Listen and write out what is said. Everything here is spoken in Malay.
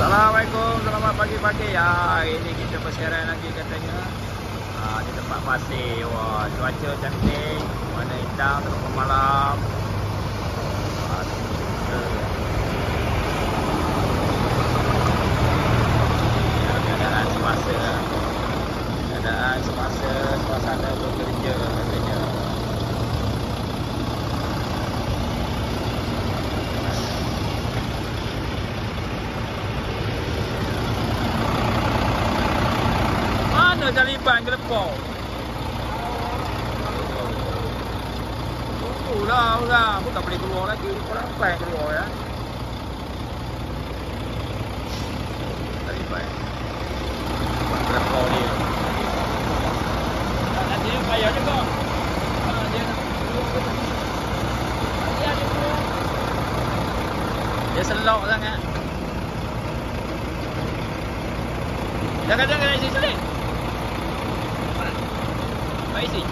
Assalamualaikum, selamat pagi-pagi. Ya, hari ini kita bersiaran lagi katanya. Di tempat pasir. Wah, cuaca cantik, warna hitam tengah malam. Keadaan semasa. Keadaan semasa suasana bekerja katanya. Mana Taliban ke depan? Tunggulah orang. Aku tak boleh keluar lagi. Orang apa yang keluar ya? Taliban. Buat ke depan dia. Nanti dia payah juga. Dia nak keluar. Nanti dia keluar. Dia selok sangat. Jangan isi sulit. Baik isi.